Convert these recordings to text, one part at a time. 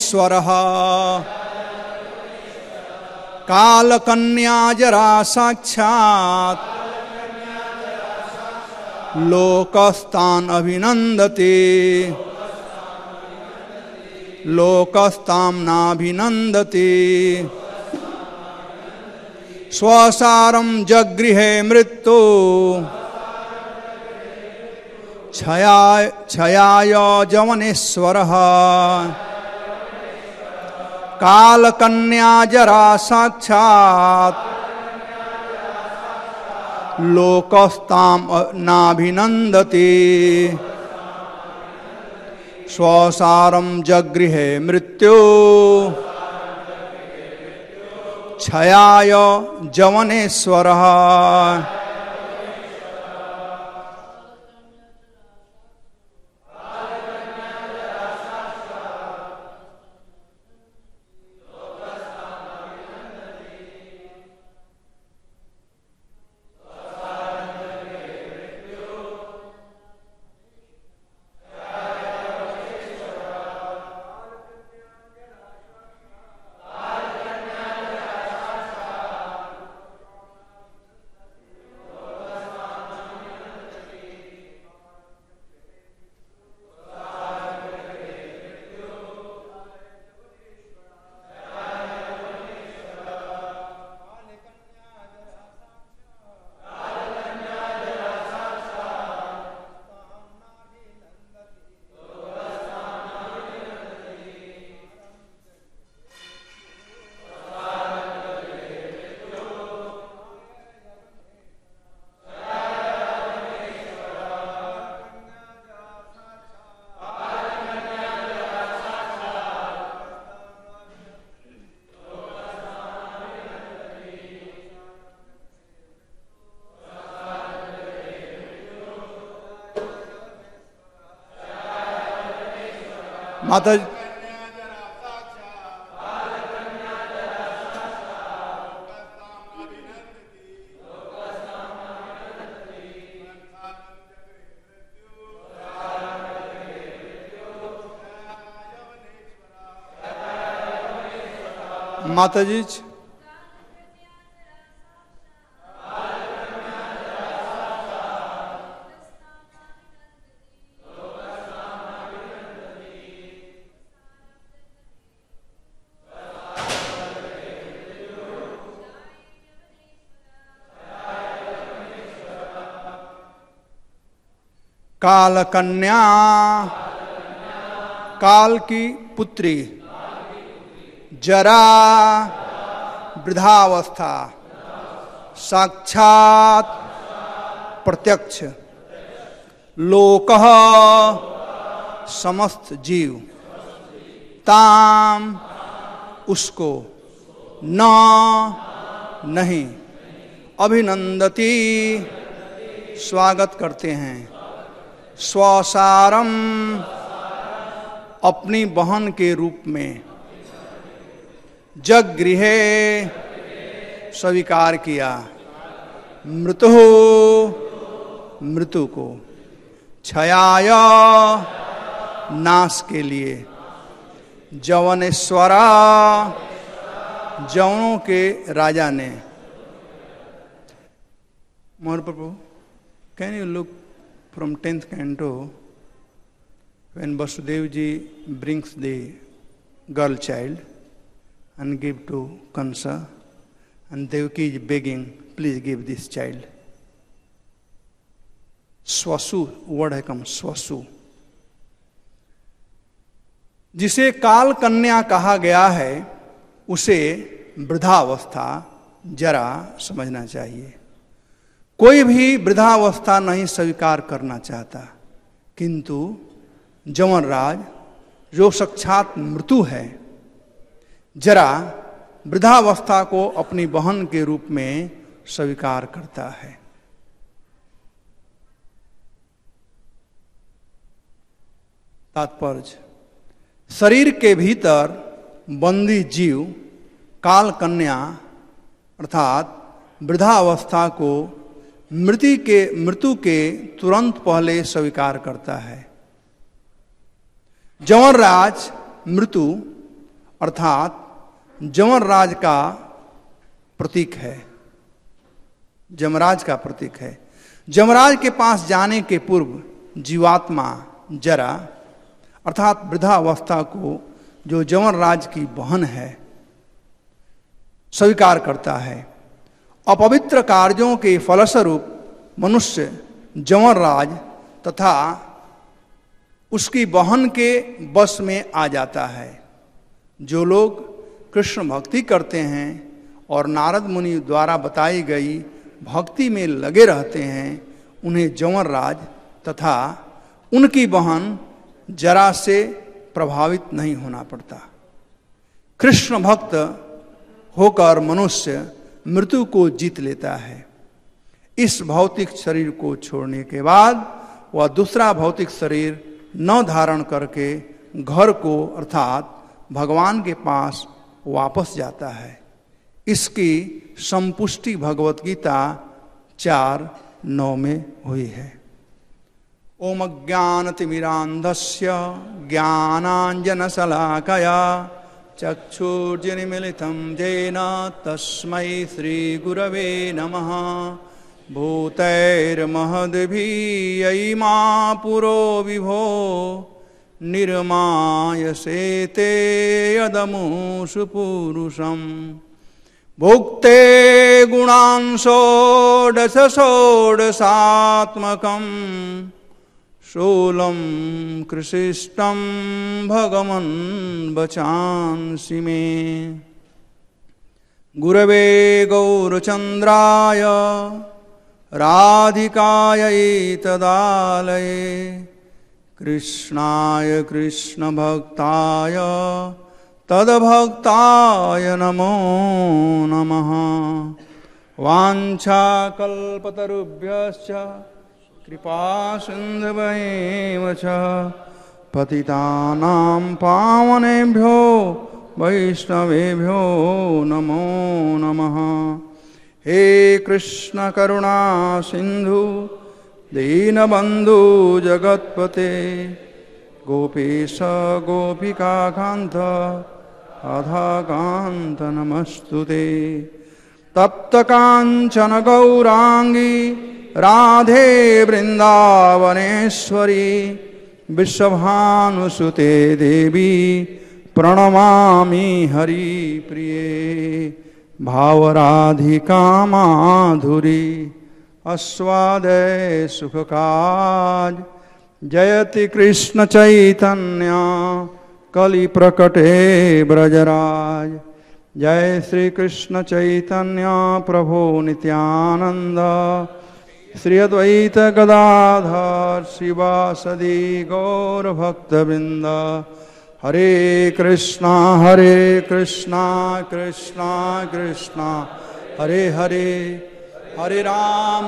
जवनेश्वरः कालकन्या जरा साक्षात् लोकस्तान् अभिनन्दते लोकस्तां नाभिनन्दते स्वसारं जगृहे मृत्यु क्षयाय जवनेश्वरः कालकन्या जरा साक्षात् लोकस्तां नाभिनन्दते स्वसारं जगृहे मृत्यु क्षयाय जवनेश्वरः। माता माता जी काल कन्या काल की पुत्री जरा वृद्धावस्था साक्षात प्रत्यक्ष लोकः समस्त जीव ताम उसको न नहीं अभिनंदती स्वागत करते हैं स्वसारम अपनी बहन के रूप में जगृहे स्वीकार किया मृत्यु मृत्यु को क्षयाय नाश के लिए जवनेश्वरा जवनों के राजा ने। Mohan Prabhu can you look from 10th canto when Vasudev ji brings the girl child and give to Kansa and Devaki is begging, please give this child. Swasu word है कम स्वसु जिसे काल कन्या कहा गया है उसे वृद्धावस्था जरा समझना चाहिए। कोई भी वृद्धावस्था नहीं स्वीकार करना चाहता, किंतु जवनराज जो साक्षात मृत्यु है जरा वृद्धावस्था को अपनी बहन के रूप में स्वीकार करता है। तात्पर्य शरीर के भीतर बंदी जीव काल कन्या अर्थात वृद्धावस्था को मृत्यु के तुरंत पहले स्वीकार करता है। जवनराज मृत्यु अर्थात जमराज का प्रतीक है, जमराज का प्रतीक है। जमराज के पास जाने के पूर्व जीवात्मा जरा अर्थात वृद्धावस्था को जो जमराज की बहन है स्वीकार करता है। अपवित्र कार्यों के फलस्वरूप मनुष्य जमराज तथा उसकी बहन के वश में आ जाता है। जो लोग कृष्ण भक्ति करते हैं और नारद मुनि द्वारा बताई गई भक्ति में लगे रहते हैं, उन्हें जमराज तथा उनकी बहन जरा से प्रभावित नहीं होना पड़ता। कृष्ण भक्त होकर मनुष्य मृत्यु को जीत लेता है। इस भौतिक शरीर को छोड़ने के बाद वह दूसरा भौतिक शरीर न धारण करके घर को अर्थात भगवान के पास वापस जाता है। इसकी संपुष्टि भगवत गीता 4:9 में हुई है। ओम अज्ञानतिमिरान्धस्य ज्ञानाञ्जनशलाकया चक्षुर्जनिमिलितं येन तस्मै श्रीगुरवे नमः। भूतैर्महद्भियैमा पुरो विभो निर्मायसेते यदमुषु पुरुषम्। भुक्ते गुणान् षोडशात्मकम् शूलं कृशिष्टं भगवन् वचांसि मे। गुरवे गौरचन्द्राय राधिकायै तदालये कृष्णाय कृष्णभक्ताय तद्भक्ताय नमो नमः। वाञ्छाकल्पतरुभ्यश्च कृपासिन्धुभ्येव च पतितानां पावनेभ्यो वैष्णवेभ्यो नमो नमः। हे कृष्ण करुणा सिंधु दीनबंधु जगत्पते गोपीश गोपिकाकान्त राधाकान्त नमस्तुते। तप्त कांचन गौरांगी राधे वृंदावनेश्वरी विश्वभानुसुते देवी प्रणमामि हरिप्रिये। भावराधिका माधुरी आस्वादय सुखकाज जयति कृष्ण चैतन्य कलि प्रकटे ब्रजराज। जय श्री कृष्ण चैतन्य प्रभु नित्यानंद श्री अद्वैत गदाधर शिवासदि गौर भक्तवृंद। हरे कृष्णा कृष्णा कृष्णा हरे हरे, हरे राम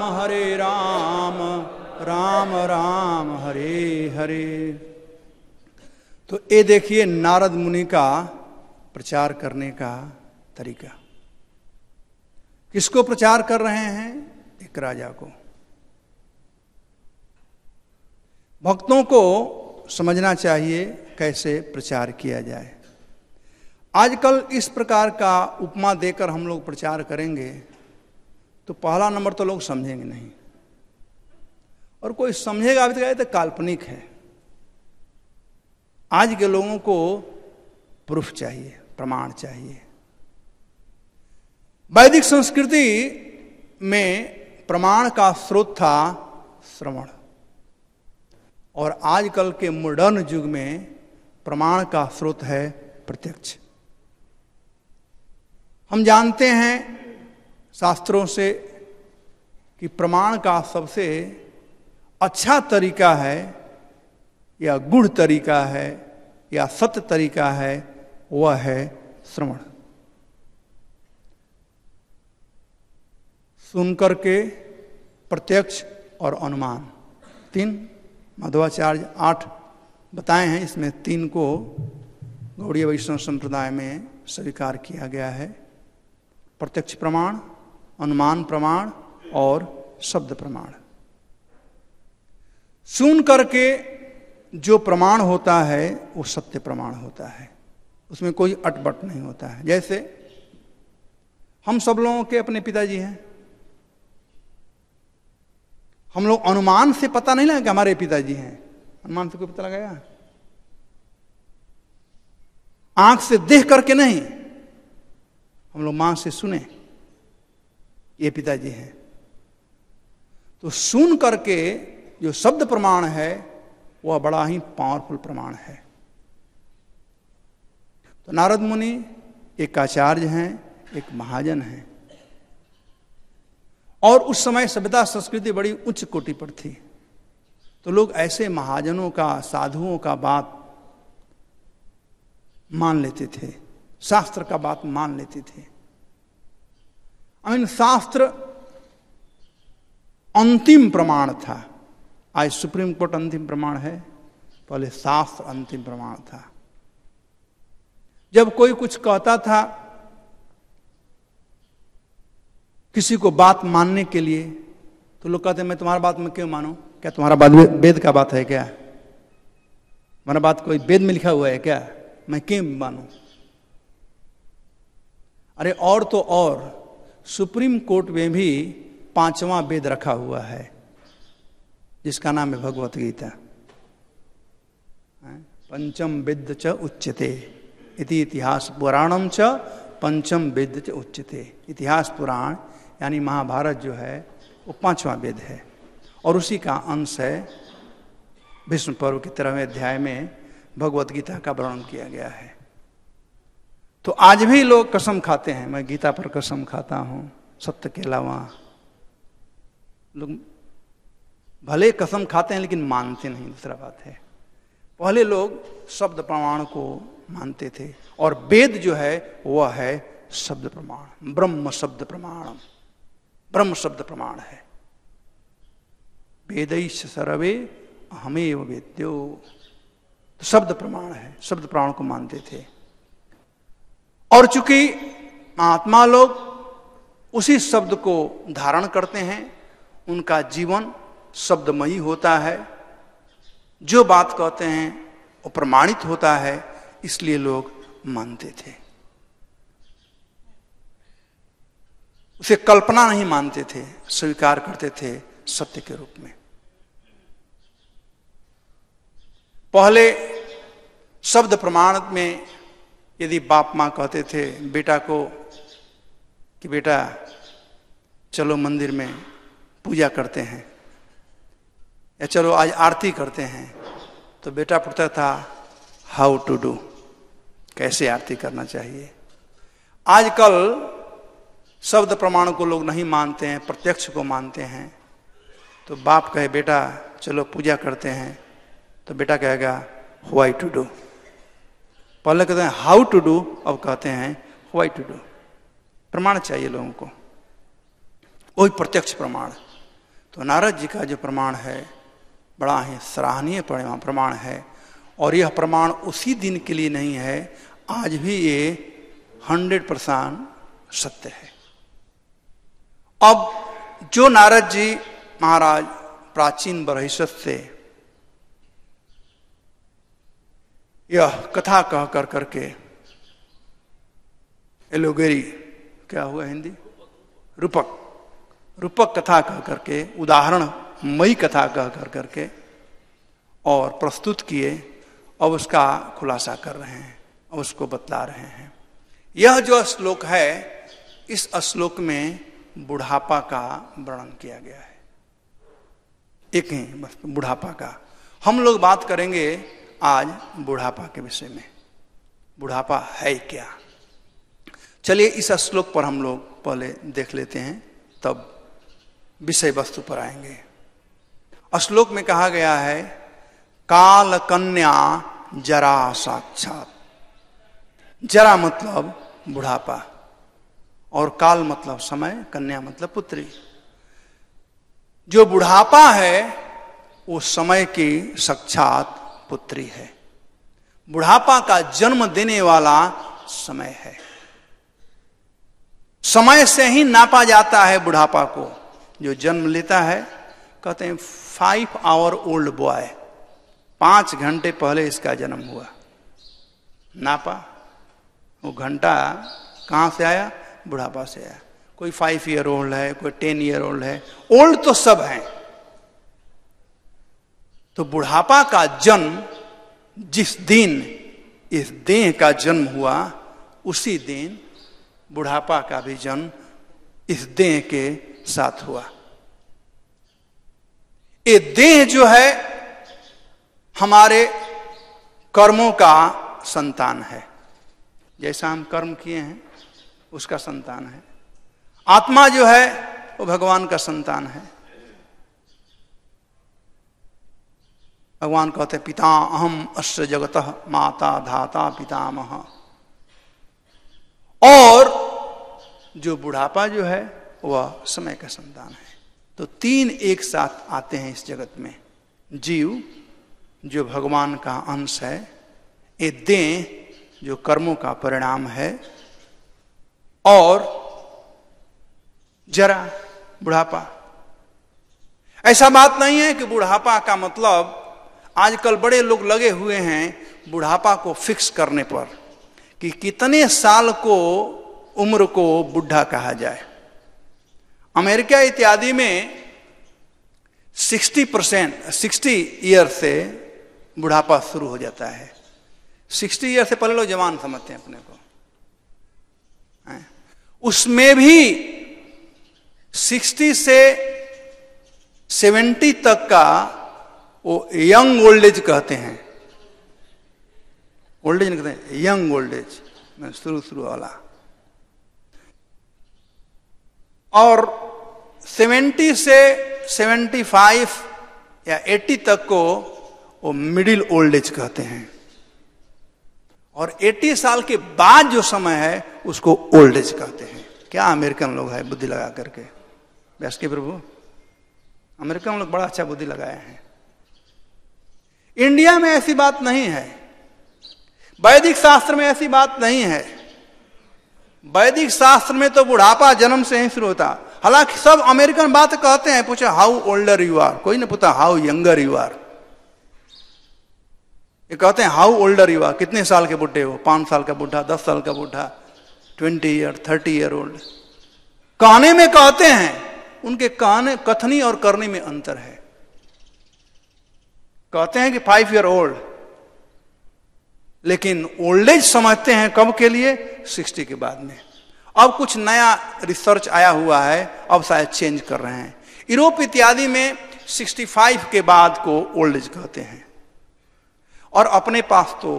राम राम हरे हरे। तो ये देखिए नारद मुनि का प्रचार करने का तरीका। किसको प्रचार कर रहे हैं? एक राजा को। भक्तों को समझना चाहिए कैसे प्रचार किया जाए। आजकल इस प्रकार का उपमा देकर हम लोग प्रचार करेंगे तो पहला नंबर तो लोग समझेंगे नहीं, और कोई समझेगा भी तो काल्पनिक है। आज के लोगों को प्रूफ चाहिए, प्रमाण चाहिए। वैदिक संस्कृति में प्रमाण का स्रोत था श्रवण, और आजकल के मॉडर्न युग में प्रमाण का स्रोत है प्रत्यक्ष। हम जानते हैं शास्त्रों से कि प्रमाण का सबसे अच्छा तरीका है या गूढ़ तरीका है या सत्य तरीका है, वह है श्रवण। सुन करके प्रत्यक्ष और अनुमान, 3 मध्वाचार्य 8 बताए हैं। इसमें 3 को गौड़ीय वैष्णव संप्रदाय में स्वीकार किया गया है। प्रत्यक्ष प्रमाण, अनुमान प्रमाण और शब्द प्रमाण। सुन करके जो प्रमाण होता है वो सत्य प्रमाण होता है। उसमें कोई अटपट नहीं होता है। जैसे हम सब लोगों के अपने पिताजी हैं, हम लोग अनुमान से पता नहीं लगा कि हमारे पिताजी हैं, अनुमान से कोई पता लगाया? आंख से देख करके नहीं, हम लोग मां से सुने ये पिताजी हैं। तो सुन करके जो शब्द प्रमाण है वह बड़ा ही पावरफुल प्रमाण है। तो नारद मुनि एक आचार्य हैं, एक महाजन हैं, और उस समय सभ्यता संस्कृति बड़ी उच्च कोटि पर थी। तो लोग ऐसे महाजनों का, साधुओं का बात मान लेते थे, शास्त्र का बात मान लेते थे। शास्त्र अंतिम प्रमाण था। आज सुप्रीम कोर्ट अंतिम प्रमाण है, पहले शास्त्र अंतिम प्रमाण था। जब कोई कुछ कहता था किसी को बात मानने के लिए, तो लोग कहते हैं मैं तुम्हारा बात में क्यों मानूं? क्या तुम्हारा बात वेद का बात है क्या? तुम्हारा बात कोई वेद में लिखा हुआ है क्या? मैं क्यों मानूं? अरे और तो और सुप्रीम कोर्ट में भी 5वां वेद रखा हुआ है, जिसका नाम है भगवत गीता। पंचम वेद च उच्यते इति इतिहास पुराणम च पंचम वेद च उच्यते। इतिहास पुराण यानी महाभारत जो है वो 5वां वेद है, और उसी का अंश है भीष्म पर्व के 13वें अध्याय में भगवत गीता का वर्णन किया गया है। तो आज भी लोग कसम खाते हैं, मैं गीता पर कसम खाता हूं, सत्य के अलावा। लोग भले कसम खाते हैं लेकिन मानते नहीं, दूसरा बात है। पहले लोग शब्द प्रमाण को मानते थे, और वेद जो है वह है शब्द प्रमाण, ब्रह्म शब्द प्रमाण, ब्रह्म शब्द प्रमाण है। वेदैश्च सर्वे अहमेव वेद्यो, तो शब्द प्रमाण है, शब्द प्रमाण को मानते थे। और चूंकि महात्मा लोग उसी शब्द को धारण करते हैं, उनका जीवन शब्दमयी होता है, जो बात कहते हैं वो प्रमाणित होता है, इसलिए लोग मानते थे। उसे कल्पना नहीं मानते थे, स्वीकार करते थे सत्य के रूप में। पहले शब्द प्रमाण में यदि बाप मां कहते थे बेटा को कि बेटा चलो मंदिर में पूजा करते हैं, या चलो आज आरती करते हैं, तो बेटा पूछता था हाउ टू डू, कैसे आरती करना चाहिए। आजकल शब्द प्रमाण को लोग नहीं मानते हैं, प्रत्यक्ष को मानते हैं। तो बाप कहे बेटा चलो पूजा करते हैं, तो बेटा कहेगा व्हाई टू डू। पहले कहते हैं हाउ टू डू, अब कहते हैं व्हाई टू डू। प्रमाण चाहिए लोगों को, वही प्रत्यक्ष प्रमाण। तो नारद जी का जो प्रमाण है बड़ा ही सराहनीय प्रमाण है, और यह प्रमाण उसी दिन के लिए नहीं है, आज भी ये 100% सत्य है। अब जो नारद जी महाराज प्राचीन बरहिसत से यह कथा कह कर करके एलोगेरी, क्या हुआ हिंदी, रूपक कथा कह करके, उदाहरण मई कथा कह कर करके और प्रस्तुत किए, अब उसका खुलासा कर रहे हैं, अब उसको बतला रहे हैं। यह जो श्लोक है, इस श्लोक में बुढ़ापा का वर्णन किया गया है। एक ही बस बुढ़ापा का। हम लोग बात करेंगे आज बुढ़ापा के विषय में। बुढ़ापा है क्या? चलिए इस श्लोक पर हम लोग पहले देख लेते हैं, तब विषय वस्तु पर आएंगे। श्लोक में कहा गया है काल कन्या जरा साक्षात। जरा मतलब बुढ़ापा, और काल मतलब समय, कन्या मतलब पुत्री। जो बुढ़ापा है वो समय की साक्षात पुत्री है। बुढ़ापा का जन्म देने वाला समय है। समय से ही नापा जाता है बुढ़ापा को। जो जन्म लेता है, कहते हैं 5 आवर ओल्ड बॉय, 5 घंटे पहले इसका जन्म हुआ, नापा वो घंटा कहाँ से आया? बुढ़ापा से आया। कोई 5 ईयर ओल्ड है, कोई 10 ईयर ओल्ड है, ओल्ड तो सब हैं। तो बुढ़ापा का जन्म जिस दिन इस देह का जन्म हुआ, उसी दिन बुढ़ापा का भी जन्म इस देह के साथ हुआ। ये देह जो है हमारे कर्मों का संतान है। जैसा हम कर्म किए हैं उसका संतान है। आत्मा जो है वो भगवान का संतान है। भगवान कहते हैं पिता अहम अस्य जगतः माता धाता पितामह। और जो बुढ़ापा जो है वह समय का संतान है। तो 3 एक साथ आते हैं इस जगत में। जीव जो भगवान का अंश है, ये देह जो कर्मों का परिणाम है, और जरा बुढ़ापा। ऐसा बात नहीं है कि बुढ़ापा का मतलब, आजकल बड़े लोग लगे हुए हैं बुढ़ापा को फिक्स करने पर कि कितने साल को उम्र को बुढ़ा कहा जाए। अमेरिका इत्यादि में 60 ईयर से बुढ़ापा शुरू हो जाता है। 60 ईयर से पहले लोग जवान समझते हैं अपने को। उसमें भी 60 से 70 तक का वो यंग ओल्ड एज कहते हैं। ओल्ड एज नहीं कहते हैं, यंग ओल्ड एज में शुरू वाला। और 70 से 75 या 80 तक को वो मिडिल ओल्ड एज कहते हैं। और 80 साल के बाद जो समय है उसको ओल्ड एज कहते हैं। क्या अमेरिकन लोग है बुद्धि लगा करके। व्यास के प्रभु, अमेरिकन लोग बड़ा अच्छा बुद्धि लगाए हैं। इंडिया में ऐसी बात नहीं है। वैदिक शास्त्र में ऐसी बात नहीं है। वैदिक शास्त्र में तो बुढ़ापा जन्म से ही शुरू होता। हालांकि सब अमेरिकन बात कहते हैं, पूछा हाउ ओल्डर यू आर, कोई नहीं पूछता हाउ यंगर यू आर। ये कहते हैं हाउ ओल्डर यू आर, कितने साल के बुढ़े हो? 5 साल का बुढ़ा, 10 साल का बुढ़ा, 20 ईयर 30 ईयर ओल्ड। कहने में कहते हैं, उनके कहने कथनी और करने में अंतर है। कहते हैं कि 5 ईयर ओल्ड, लेकिन ओल्ड एज समझते हैं कब के लिए? 60 के बाद में। अब कुछ नया रिसर्च आया हुआ है, अब शायद चेंज कर रहे हैं। यूरोप इत्यादि में 65 के बाद को ओल्ड एज कहते हैं। और अपने पास तो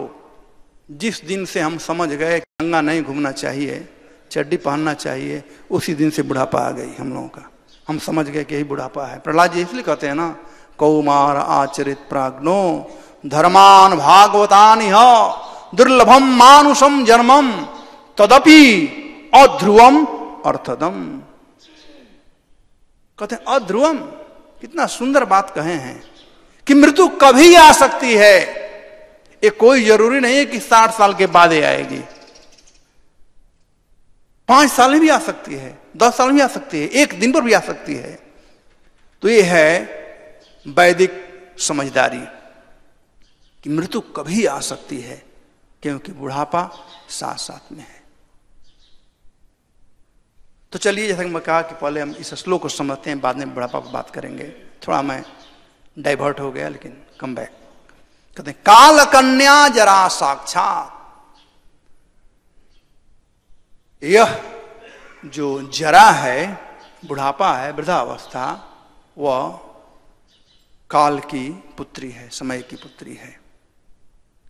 जिस दिन से हम समझ गए कि गंगा नहीं घूमना चाहिए, चड्डी पहनना चाहिए, उसी दिन से बुढ़ापा आ गई हम लोगों का। हम समझ गए कि यही बुढ़ापा है। प्रहलाद जी इसलिए कहते हैं ना, कौमार आचरित प्राज्ञो धर्मान भागवतानि दुर्लभम मानुषम जन्मम तदपि अध्रुवम अर्थदम। कहते हैं अध्रुवम, कितना सुंदर बात कहे हैं कि मृत्यु कभी आ सकती है। ये कोई जरूरी नहीं है कि 60 साल के बाद ही आएगी। 5 साल में भी आ सकती है, 10 साल में भी आ सकती है, 1 दिन पर भी आ सकती है। तो ये है वैदिक समझदारी कि मृत्यु कभी आ सकती है, क्योंकि बुढ़ापा साथ साथ में है। तो चलिए, जैसा कि मैं कहा कि पहले हम इस श्लोक को समझते हैं, बाद में बुढ़ापा पर बात करेंगे। थोड़ा मैं डाइवर्ट हो गया, लेकिन कम बैक। कहते हैं काल कन्या जरा साक्षात। यह जो जरा है, बुढ़ापा है, वृद्धावस्था, वह काल की पुत्री है, समय की पुत्री है।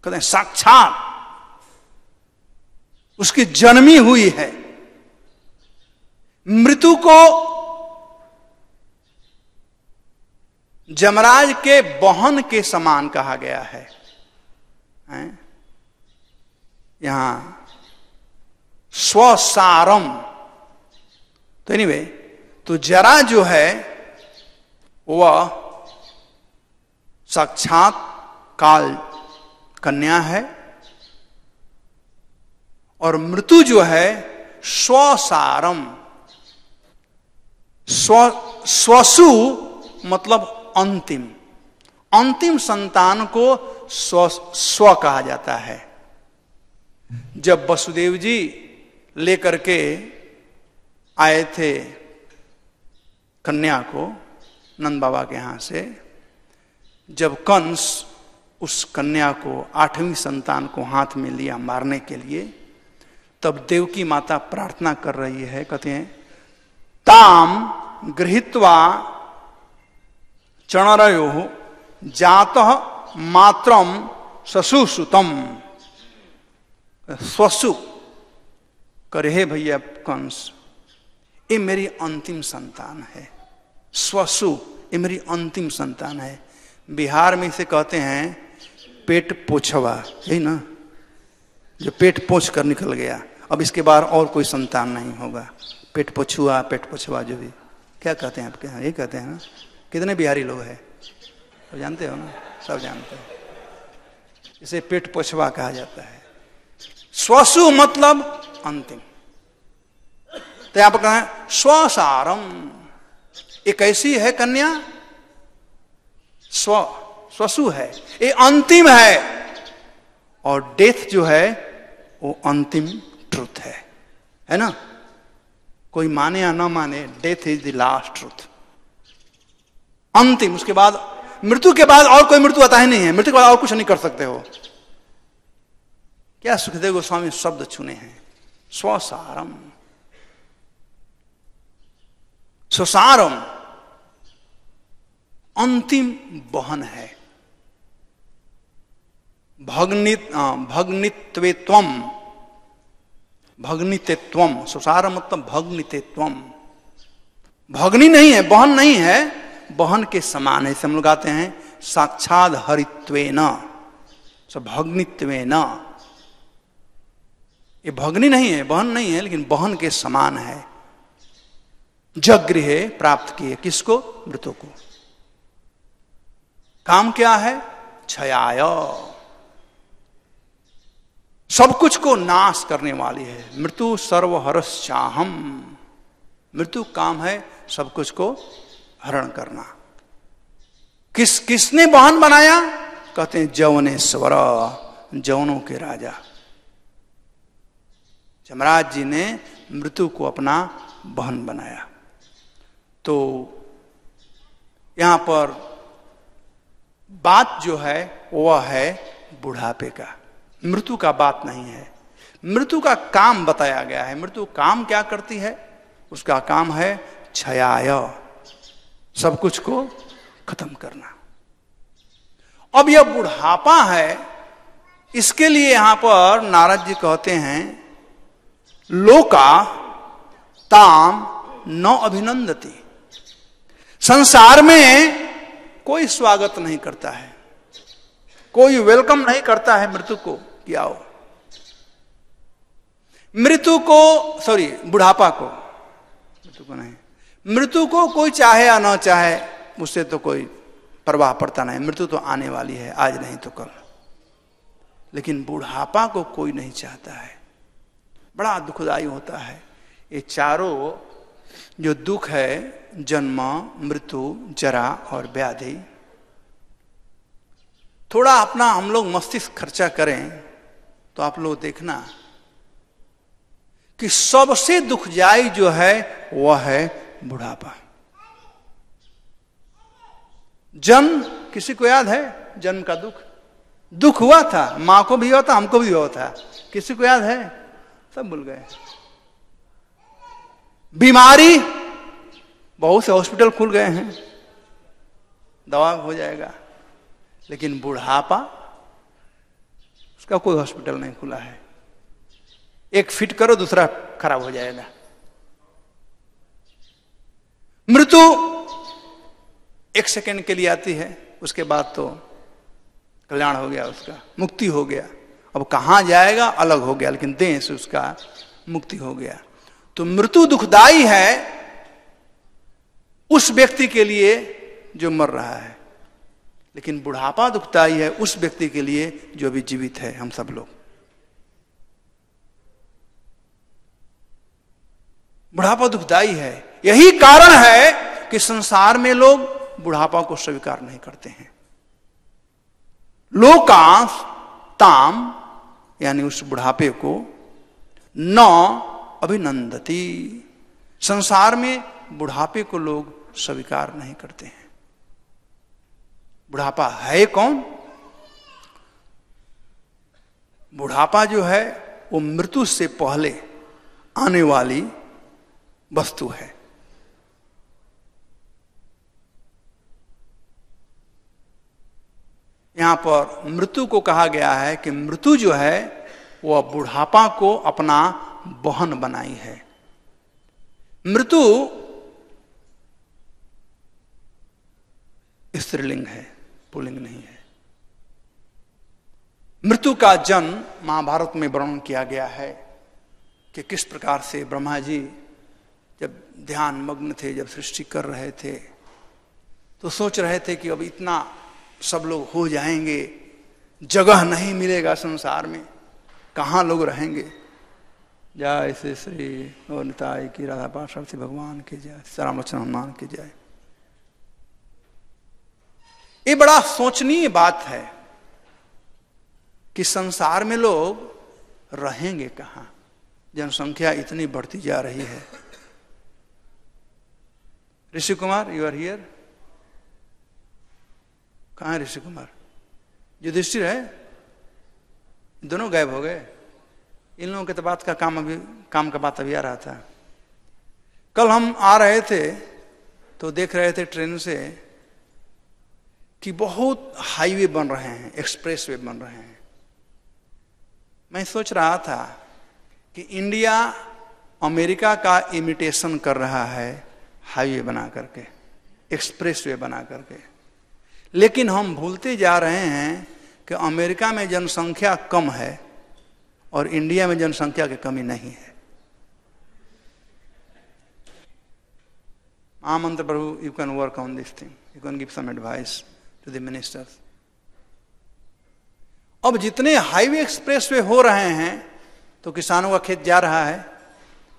कहते हैं साक्षात उसकी जन्मी हुई है। मृत्यु को जमराज के बहन के समान कहा गया है। यहां स्वसारम। तो एनीवे, तो जरा जो है वह साक्षात काल कन्या है, और मृत्यु जो है स्वसारम। स्वसु मतलब अंतिम, अंतिम संतान को स्व कहा जाता है। जब वसुदेव जी लेकर के आए थे कन्या को नंद बाबा के यहां से, जब कंस उस कन्या को 8वीं संतान को हाथ में लिया मारने के लिए, तब देवकी माता प्रार्थना कर रही है, कहते हैं ताम गृहीत्वा चणरयो जातः मात्रम ससुसुतम। स्वसु करे, हे भैया कंस, ये मेरी अंतिम संतान है। स्वसु ये मेरी अंतिम संतान है। बिहार में इसे कहते हैं पेट पोछवा, यही ना, जो पेट पोछ कर निकल गया, अब इसके बाद और कोई संतान नहीं होगा। पेट पोछुआ, पेट पोछवा, जो भी क्या कहते हैं आपके यहाँ, ये कहते हैं ना। कितने बिहारी लोग हैं, तो जानते हो ना, सब जानते हैं। इसे पेट पोछवा कहा जाता है। स्वसु मतलब अंतिम। तो यहां पर कहें स्वसारम, एक ऐसी है कन्या, स्वसु है, ये अंतिम है। और डेथ जो है वो अंतिम ट्रुथ है ना। कोई माने या ना माने, death is the last truth, अंतिम। उसके बाद, मृत्यु के बाद और कोई मृत्यु आता ही नहीं है। मृत्यु के बाद और कुछ नहीं कर सकते हो। क्या सुखदेव गोस्वामी शब्द चुने हैं, स्वसारम, स्वसारम अंतिम बहन है। भग्नित्वेत्वम, भग्नितेत्वम, स्वसार मतलब भग्नितेत्वम। भग्नि नहीं है, बहन नहीं है, बहन के समान है। हम लोग आते हैं साक्षात हरित्वेन, भग्नित्वेन। ये भग्नि नहीं है, बहन नहीं है, लेकिन बहन के समान है। जगृहे प्राप्त किए, किसको? मृतों को। काम क्या है? क्षयाय, सब कुछ को नाश करने वाली है। मृत्यु सर्वहरश्चाहम, मृत्यु काम है सब कुछ को हरण करना। किसने बहन बनाया? कहते हैं जवनेश्वर, जवनों के राजा यमराज जी ने मृत्यु को अपना बहन बनाया। तो यहां पर बात जो है वह है बुढ़ापे का, मृत्यु का बात नहीं है। मृत्यु का काम बताया गया है। मृत्यु काम क्या करती है? उसका काम है क्षयाय, सब कुछ को खत्म करना। अब यह बुढ़ापा है, इसके लिए यहां पर नारद जी कहते हैं लोका ताम न अभिनंदति। संसार में कोई स्वागत नहीं करता है, कोई वेलकम नहीं करता है मृत्यु को कि आओ। मृत्यु को, सॉरी बुढ़ापा को, मृत्यु को नहीं, मृत्यु को कोई चाहे या ना चाहे उससे तो कोई परवाह पड़ता नहीं। मृत्यु तो आने वाली है, आज नहीं तो कल। लेकिन बुढ़ापा को कोई नहीं चाहता है, बड़ा दुखदाई होता है। ये चारों जो दुख है, जन्म, मृत्यु, जरा और व्याधि, थोड़ा अपना हम लोग मस्तिष्क खर्चा करें तो आप लोग देखना कि सबसे दुखदाई जो है वह है बुढ़ापा। जन्म किसी को याद है? जन्म का दुख, दुख हुआ था, मां को भी हुआ था, हमको भी हुआ था। किसी को याद है? सब भूल गए। बीमारी, बहुत से हॉस्पिटल खुल गए हैं, दवा हो जाएगा। लेकिन बुढ़ापा, उसका कोई हॉस्पिटल नहीं खुला है। एक फिट करो, दूसरा खराब हो जाएगा। मृत्यु 1 सेकंड के लिए आती है, उसके बाद तो कल्याण हो गया, उसका मुक्ति हो गया। अब कहां जाएगा अलग हो गया, लेकिन देह से उसका मुक्ति हो गया। तो मृत्यु दुखदाई है उस व्यक्ति के लिए जो मर रहा है, लेकिन बुढ़ापा दुखदाई है उस व्यक्ति के लिए जो अभी जीवित है, हम सब लोग। बुढ़ापा दुखदाई है। यही कारण है कि संसार में लोग बुढ़ापा को स्वीकार नहीं करते हैं। लोकांश ताम, यानी उस बुढ़ापे को न अभिनंदती, संसार में बुढ़ापे को लोग स्वीकार नहीं करते हैं। बुढ़ापा है कौन? बुढ़ापा जो है वो मृत्यु से पहले आने वाली वस्तु है। यहां पर मृत्यु को कहा गया है कि मृत्यु जो है वह बुढ़ापा को अपना बहन बनाई है। मृत्यु स्त्रीलिंग है, पुल्लिंग नहीं है। मृत्यु का जन्म महाभारत में वर्णन किया गया है कि किस प्रकार से ब्रह्मा जी जब ध्यान मग्न थे, जब सृष्टि कर रहे थे, तो सोच रहे थे कि अब इतना सब लोग हो जाएंगे, जगह नहीं मिलेगा संसार में, कहाँ लोग रहेंगे। जय श्री श्री और निताई की राधा पार्षद भगवान की जय, राम लक्ष्मण हनुमान की जय। ये बड़ा सोचनीय बात है कि संसार में लोग रहेंगे कहाँ, जनसंख्या इतनी बढ़ती जा रही है। Rishi Kumar, you are here? कहाँ है ऋषि कुमार? युधिष्ठिर है? दोनों गायब हो गए। इन लोगों के तो बात का काम का बात अभी आ रहा था। कल हम आ रहे थे तो देख रहे थे ट्रेन से कि बहुत हाईवे बन रहे हैं, एक्सप्रेस वे बन रहे हैं। मैं सोच रहा था कि इंडिया अमेरिका का इमिटेशन कर रहा है हाईवे बना करके, एक्सप्रेस वे बना करके, लेकिन हम भूलते जा रहे हैं कि अमेरिका में जनसंख्या कम है और इंडिया में जनसंख्या की कमी नहीं है। Mahamantra Prabhu, you can work on this thing, you can give some advice to the ministers. अब जितने हाईवे एक्सप्रेस वे हो रहे हैं तो किसानों का खेत जा रहा है,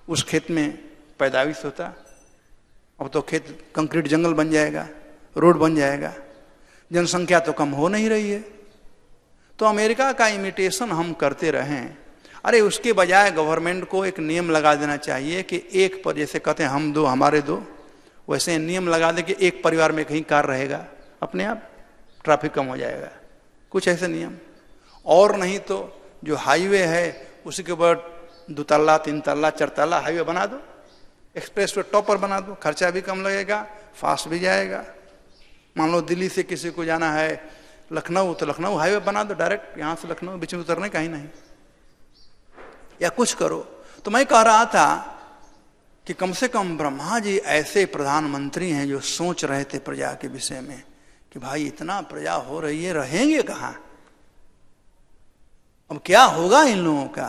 उस खेत में पैदाइश होता। अब तो खेत कंक्रीट जंगल बन जाएगा, रोड बन जाएगा, जनसंख्या तो कम हो नहीं रही है। तो अमेरिका का इमिटेशन हम करते रहें, अरे उसके बजाय गवर्नमेंट को एक नियम लगा देना चाहिए कि एक पर, जैसे कहते हैं हम दो हमारे दो, वैसे नियम लगा दे कि एक परिवार में कहीं कार रहेगा, अपने आप ट्रैफिक कम हो जाएगा। कुछ ऐसे नियम। और नहीं तो जो हाईवे है उसी के ऊपर 2 तल्ला 3 तल्ला 4 तल्ला हाईवे बना दो, एक्सप्रेस वे टॉपर बना दो, खर्चा भी कम लगेगा, फास्ट भी जाएगा। मान लो दिल्ली से किसी को जाना है लखनऊ, तो लखनऊ हाईवे बना दो, डायरेक्ट यहां से लखनऊ, बीच में उतरने का ही नहीं। या कुछ करो। तो मैं कह रहा था कि कम से कम ब्रह्मा जी ऐसे प्रधानमंत्री हैं जो सोच रहे थे प्रजा के विषय में कि भाई इतना प्रजा हो रही है, रहेंगे कहां, अब क्या होगा इन लोगों का।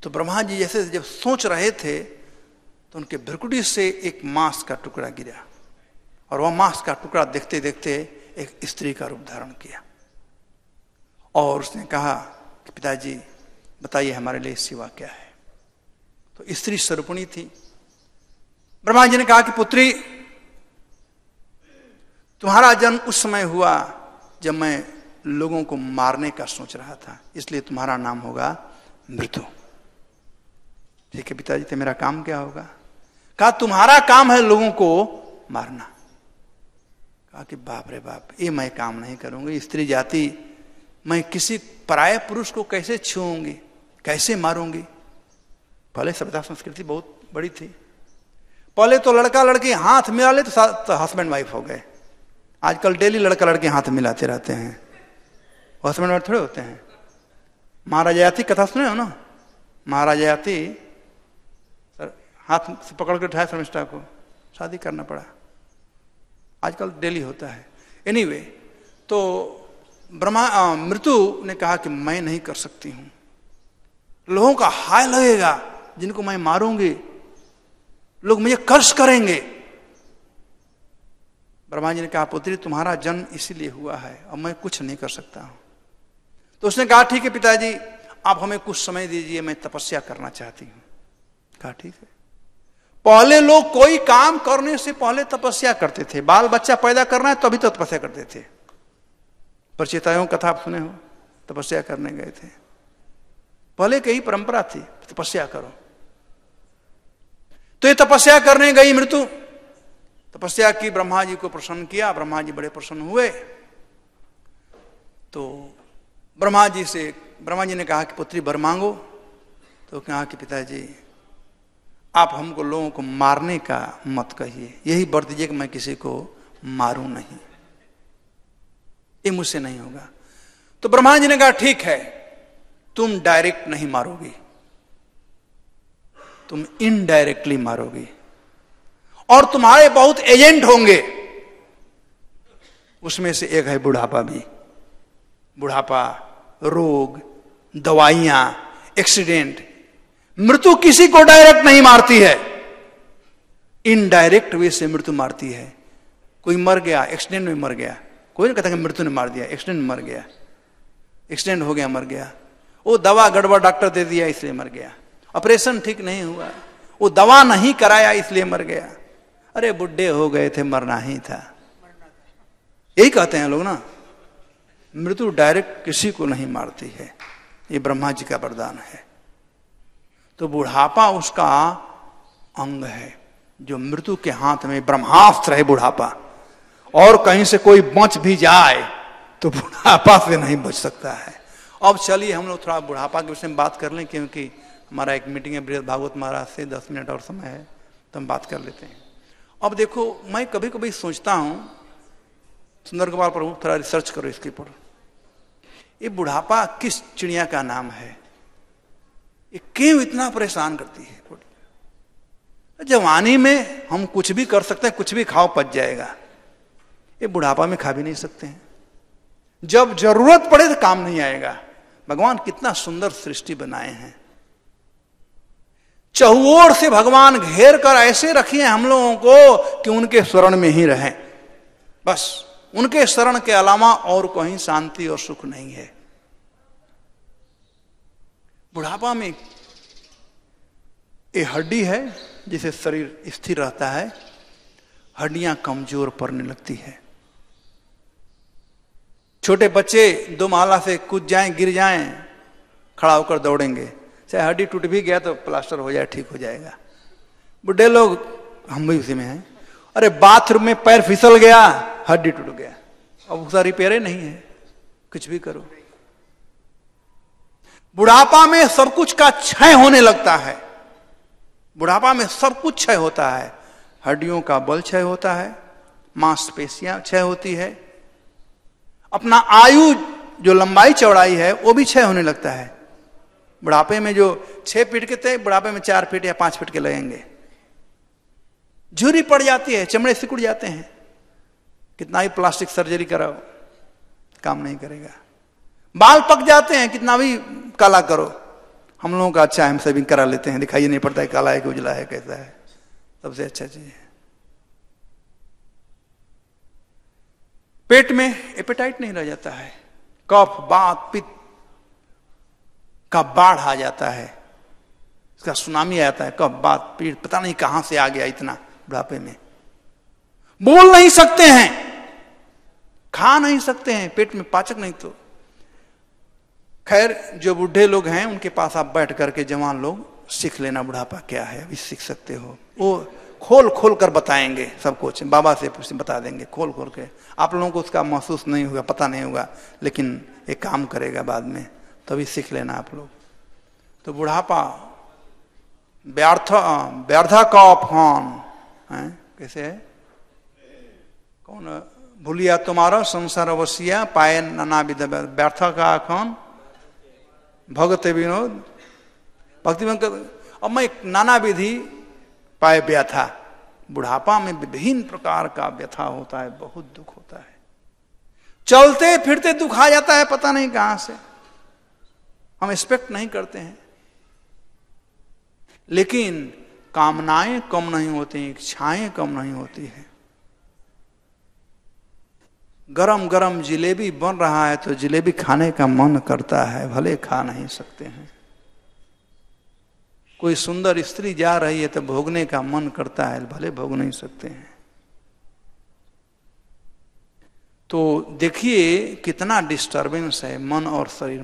तो ब्रह्मा जी जैसे जब सोच रहे थे तो उनके भ्रुकुटी से एक मांस का टुकड़ा गिरा और वह मांस का टुकड़ा देखते देखते एक स्त्री का रूप धारण किया और उसने कहा कि पिताजी बताइए हमारे लिए सेवा क्या है। तो स्त्री स्वरूपिणी थी। ब्रह्मा जी ने कहा कि पुत्री, तुम्हारा जन्म उस समय हुआ जब मैं लोगों को मारने का सोच रहा था, इसलिए तुम्हारा नाम होगा मृत्यु। ठीक है पिताजी, तो मेरा काम क्या होगा? कहा तुम्हारा काम है लोगों को मारना। कहा कि बाप रे बाप, ये मैं काम नहीं करूंगी। स्त्री जाति, मैं किसी पराये पुरुष को कैसे छूऊंगी, कैसे मारूंगी? पहले सभ्यता संस्कृति बहुत बड़ी थी। पहले तो लड़का लड़की हाथ मिला ले तो हस्बैंड वाइफ हो गए। आजकल डेली लड़का लड़के हाथ मिलाते रहते हैं, हस्बैंड वाइफ थोड़े होते हैं। महाराजाती कथा सुने हो ना? महाराजाती हाथ से पकड़ कर उठाया शर्मिष्ठा को, शादी करना पड़ा। आजकल डेली होता है। एनीवे, तो मृत्यु ने कहा कि मैं नहीं कर सकती हूं, लोगों का हाय लगेगा, जिनको मैं मारूंगी लोग मुझे कर्ष करेंगे। ब्रह्मा जी ने कहा पुत्री तुम्हारा जन्म इसीलिए हुआ है, अब मैं कुछ नहीं कर सकता हूं। तो उसने कहा ठीक है पिताजी, आप हमें कुछ समय दीजिए, मैं तपस्या करना चाहती हूं। कहा ठीक है। पहले लोग कोई काम करने से पहले तपस्या करते थे। बाल बच्चा पैदा करना है तभी तो तपस्या करते थे। परिचिताओं कथा आप सुने हो, तपस्या करने गए थे। पहले की परंपरा थी, तपस्या करो। तो ये तपस्या करने गई मृत्यु, तपस्या की, ब्रह्मा जी को प्रसन्न किया, ब्रह्मा जी बड़े प्रसन्न हुए। तो ब्रह्मा जी ने कहा कि पुत्री वर मांगो। तो कहा कि पिताजी आप हमको लोगों को मारने का मत कहिए, यही वर दीजिए कि मैं किसी को मारूं नहीं, ये मुझसे नहीं होगा। तो ब्रह्मा जी ने कहा ठीक है, तुम डायरेक्ट नहीं मारोगी, तुम इनडायरेक्टली मारोगी, और तुम्हारे बहुत एजेंट होंगे, उसमें से एक है बुढ़ापा भी। बुढ़ापा, रोग, दवाइयां, एक्सीडेंट। मृत्यु किसी को डायरेक्ट नहीं मारती है, इनडायरेक्ट वे से मृत्यु मारती है। कोई मर गया, एक्सीडेंट में मर गया, कोई नहीं कहता कि मृत्यु ने मार दिया, एक्सीडेंट में मर गया, एक्सीडेंट हो गया, मर गया। वो दवा गड़बड़ डॉक्टर दे दिया इसलिए मर गया, ऑपरेशन ठीक नहीं हुआ, वो दवा नहीं कराया इसलिए मर गया। अरे बुढ़े हो गए थे, मरना ही था, यही कहते हैं लोग ना। मृत्यु डायरेक्ट किसी को नहीं मारती है, ये ब्रह्मा जी का वरदान है। तो बुढ़ापा उसका अंग है, जो मृत्यु के हाथ में ब्रह्मास्त्र है बुढ़ापा, और कहीं से कोई बच भी जाए तो बुढ़ापा से नहीं बच सकता है। अब चलिए हम लोग थोड़ा बुढ़ापा के विषय में बात कर लें, क्योंकि हमारा एक मीटिंग है बृहद भागवत महाराज से, 10 मिनट और समय है, तो हम बात कर लेते हैं। अब देखो, मैं कभी कभी सोचता हूं, सुंदर गोपाल प्रभु थोड़ा रिसर्च करो इसके ऊपर, ये बुढ़ापा किस चिड़िया का नाम है, ये क्यों इतना परेशान करती है। जवानी में हम कुछ भी कर सकते हैं, कुछ भी खाओ पच जाएगा, ये बुढ़ापा में खा भी नहीं सकते हैं, जब जरूरत पड़े तो काम नहीं आएगा। भगवान कितना सुंदर सृष्टि बनाए हैं, चहुओर से भगवान घेर कर ऐसे रखिए हम लोगों को कि उनके शरण में ही रहें, बस उनके शरण के अलावा और कहीं शांति और सुख नहीं है। बुढ़ापा में ये हड्डी है जिसे शरीर स्थिर रहता है, हड्डियां कमजोर पड़ने लगती है। छोटे बच्चे 2 माला से कूद जाएं, गिर जाएं, खड़ा होकर दौड़ेंगे, चाहे हड्डी टूट भी गया तो प्लास्टर हो जाए, ठीक हो जाएगा। बुढ़े लोग, हम भी उसी में हैं, अरे बाथरूम में पैर फिसल गया, हड्डी टूट गया, अब उसका रिपेयर ही नहीं है, कुछ भी करो। बुढ़ापा में सब कुछ का क्षय होने लगता है, बुढ़ापा में सब कुछ क्षय होता है, हड्डियों का बल क्षय होता है, मांसपेशियां क्षय होती है, अपना आयु जो लंबाई चौड़ाई है वो भी क्षय होने लगता है। बुढ़ापे में जो 6 फीट के थे, बुढ़ापे में 4 फीट या 5 फीट के लगेंगे, झुर्री पड़ जाती है, चमड़े सिकुड़ जाते हैं, कितना ही प्लास्टिक सर्जरी कराओ काम नहीं करेगा, बाल पक जाते हैं, कितना भी काला करो। हम लोगों का अच्छा है, हम सेविंग करा लेते हैं, दिखाई नहीं पड़ता है काला है कि उजला है, कैसा है, सबसे अच्छा चीज है। पेट में एपेटाइट नहीं रह जाता है, कफ वात पित्त का बाढ़ आ जाता है, इसका सुनामी आ जाता है, कफ वात पित्त पता नहीं कहां से आ गया इतना बुढ़ापे में। बोल नहीं सकते हैं, खा नहीं सकते हैं, पेट में पाचक नहीं। तो खैर जो बूढ़े लोग हैं उनके पास आप बैठ करके जवान लोग सीख लेना बुढ़ापा क्या है, अभी सीख सकते हो, वो खोल खोल कर बताएंगे सब कुछ, बाबा से बता देंगे खोल खोल के। आप लोगों को उसका महसूस नहीं होगा, पता नहीं होगा, लेकिन एक काम करेगा बाद में, तभी सीख लेना आप लोग। तो बुढ़ापा व्यर्था का अपमान है, कैसे है, कौन भूलिया तुम्हारा संसार अवश्या पाए नाना विध व्यर्था का अखान भगत विनोद भक्ति। अब मैं नाना विधि पाए व्यथा, बुढ़ापा में विभिन्न प्रकार का व्यथा होता है, बहुत दुख होता है, चलते फिरते दुख आ जाता है, पता नहीं कहां से, हम एक्सपेक्ट नहीं करते हैं। लेकिन कामनाएं कम नहीं होती, इच्छाएं कम नहीं होती है। गरम गरम जिलेबी बन रहा है तो जिलेबी खाने का मन करता है, भले खा नहीं सकते हैं। कोई सुंदर स्त्री जा रही है तो भोगने का मन करता है, भले भोग नहीं सकते हैं। तो देखिए कितना डिस्टरबेंस है मन और शरीर।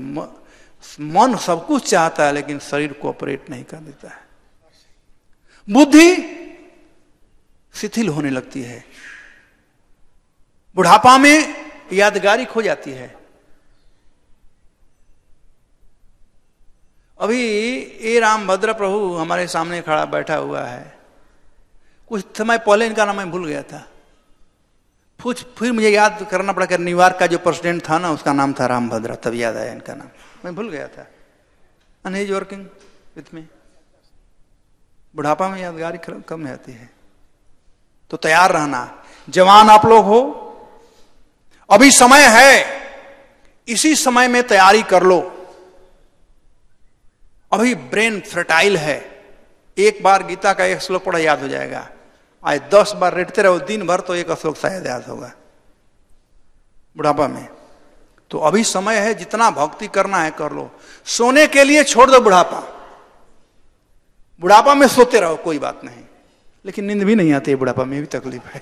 मन सब कुछ चाहता है लेकिन शरीर कोऑपरेट नहीं कर देता है। बुद्धि शिथिल होने लगती है, बुढ़ापा में यादगारी खो जाती है। अभी ये रामभद्र प्रभु हमारे सामने खड़ा बैठा हुआ है, कुछ समय पहले इनका नाम मैं भूल गया था, फिर मुझे याद करना पड़ा कि न्यूयॉर्क का जो प्रेसिडेंट था ना उसका नाम था रामभद्र, तब याद आया इनका नाम, मैं भूल गया था। And he is working with me. बुढ़ापा में यादगारी कम रहती है, तो तैयार रहना। जवान आप लोग हो, अभी समय है, इसी समय में तैयारी कर लो। अभी ब्रेन फर्टाइल है, एक बार गीता का एक श्लोक पढ़ा याद हो जाएगा, आज 10 बार रटते रहो दिन भर तो एक श्लोक शायद याद होगा बुढ़ापा में। तो अभी समय है, जितना भक्ति करना है कर लो। सोने के लिए छोड़ दो बुढ़ापा, बुढ़ापा में सोते रहो कोई बात नहीं, लेकिन नींद भी नहीं आती है बुढ़ापा में, भी तकलीफ है।